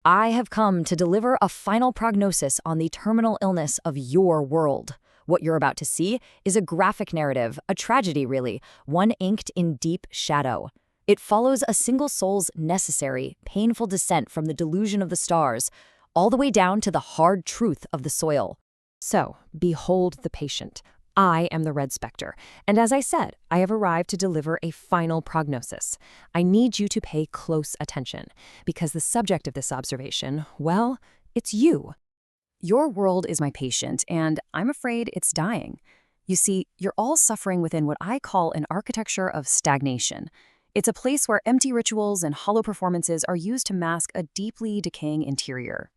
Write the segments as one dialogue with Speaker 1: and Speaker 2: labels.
Speaker 1: I have come to deliver a final prognosis on the terminal illness of your world. What you're about to see is a graphic narrative, a tragedy really, one inked in deep shadow. It follows a single soul's necessary, painful descent from the delusion of the stars, all the way down to the hard truth of the soil. So, behold the patient. I am the Red Spectre, and as I said, I have arrived to deliver a final prognosis. I need you to pay close attention, because the subject of this observation, well, it's you. Your world is my patient, and I'm afraid it's dying. You see, you're all suffering within what I call an architecture of stagnation. It's a place where empty rituals and hollow performances are used to mask a deeply decaying interior.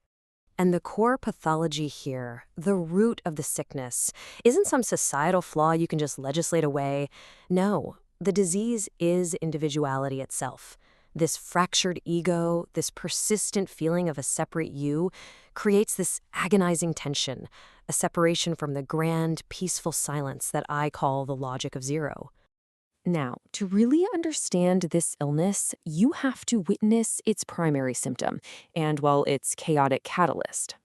Speaker 1: And the core pathology here, the root of the sickness, isn't some societal flaw you can just legislate away. No, the disease is individuality itself. This fractured ego, this persistent feeling of a separate you, creates this agonizing tension, a separation from the grand, peaceful silence that I call the logic of zero. Now, to really understand this illness, you have to witness its primary symptom and, well, its chaotic catalyst.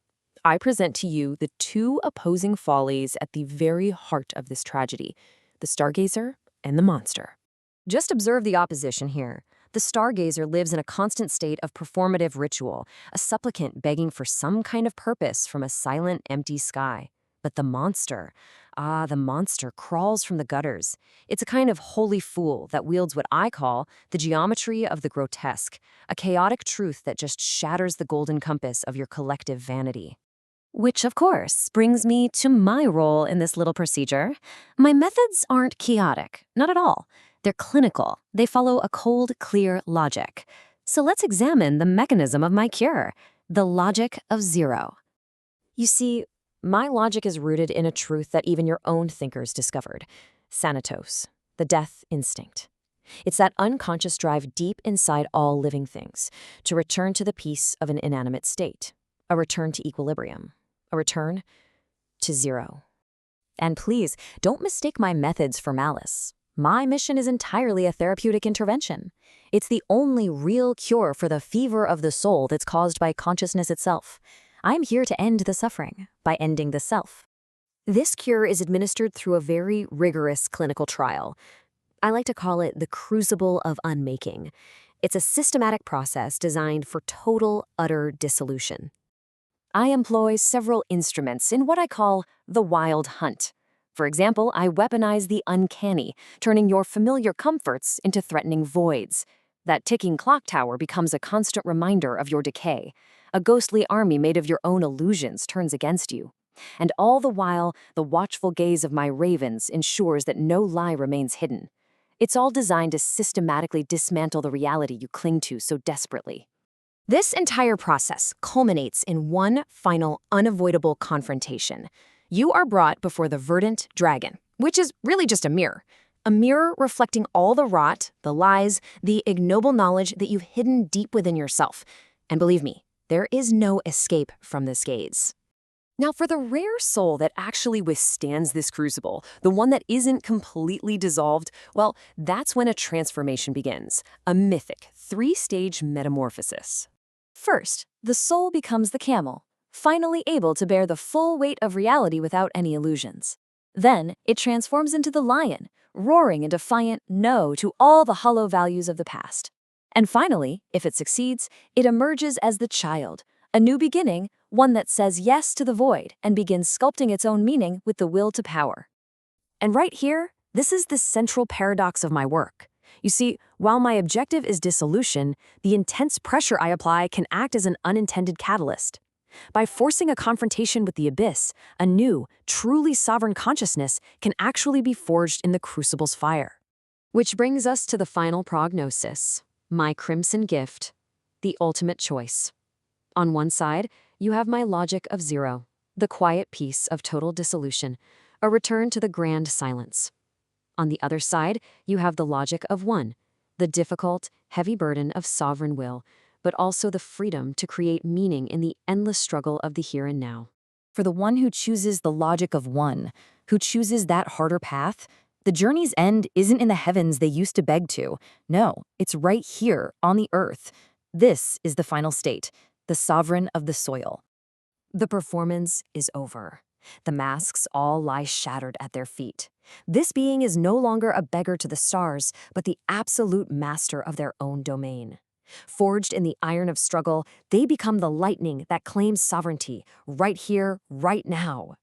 Speaker 1: I present to you the two opposing follies at the very heart of this tragedy, the stargazer and the monster. Just observe the opposition here. The stargazer lives in a constant state of performative ritual, a supplicant begging for some kind of purpose from a silent, empty sky. But the monster crawls from the gutters. It's a kind of holy fool that wields what I call the geometry of the grotesque, a chaotic truth that just shatters the golden compass of your collective vanity. Which, of course, brings me to my role in this little procedure. My methods aren't chaotic, not at all. They're clinical. They follow a cold, clear logic. So let's examine the mechanism of my cure, the logic of zero. You see, my logic is rooted in a truth that even your own thinkers discovered: Thanatos, the death instinct. It's that unconscious drive deep inside all living things to return to the peace of an inanimate state, a return to equilibrium, a return to zero. And please, don't mistake my methods for malice. My mission is entirely a therapeutic intervention. It's the only real cure for the fever of the soul that's caused by consciousness itself. I'm here to end the suffering by ending the self. This cure is administered through a very rigorous clinical trial. I like to call it the crucible of unmaking. It's a systematic process designed for total, utter dissolution. I employ several instruments in what I call the wild hunt. For example, I weaponize the uncanny, turning your familiar comforts into threatening voids. That ticking clock tower becomes a constant reminder of your decay. A ghostly army made of your own illusions turns against you. And all the while, the watchful gaze of my ravens ensures that no lie remains hidden. It's all designed to systematically dismantle the reality you cling to so desperately. This entire process culminates in one final, unavoidable confrontation. You are brought before the verdant dragon, which is really just a mirror reflecting all the rot, the lies, the ignoble knowledge that you've hidden deep within yourself. And believe me, there is no escape from this gaze. Now, for the rare soul that actually withstands this crucible, the one that isn't completely dissolved, well, that's when a transformation begins, a mythic, three-stage metamorphosis. First, the soul becomes the camel, finally able to bear the full weight of reality without any illusions. Then, it transforms into the lion, roaring a defiant no to all the hollow values of the past. And finally, if it succeeds, it emerges as the child, a new beginning, one that says yes to the void and begins sculpting its own meaning with the will to power. And right here, this is the central paradox of my work. You see, while my objective is dissolution, the intense pressure I apply can act as an unintended catalyst. By forcing a confrontation with the abyss, a new, truly sovereign consciousness can actually be forged in the crucible's fire. Which brings us to the final prognosis, my crimson gift, the ultimate choice. On one side, you have my logic of zero, the quiet peace of total dissolution, a return to the grand silence. On the other side, you have the logic of one, the difficult, heavy burden of sovereign will, but also the freedom to create meaning in the endless struggle of the here and now. For the one who chooses the logic of one, who chooses that harder path, the journey's end isn't in the heavens they used to beg to. No, it's right here, on the earth. This is the final state, the sovereign of the soil. The performance is over. The masks all lie shattered at their feet. This being is no longer a beggar to the stars, but the absolute master of their own domain. Forged in the iron of struggle, they become the lightning that claims sovereignty, right here, right now.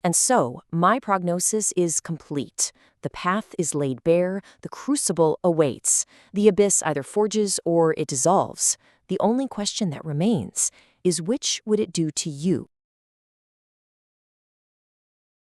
Speaker 1: And so, my prognosis is complete. The path is laid bare, the crucible awaits. The abyss either forges or it dissolves. The only question that remains is which would it do to you?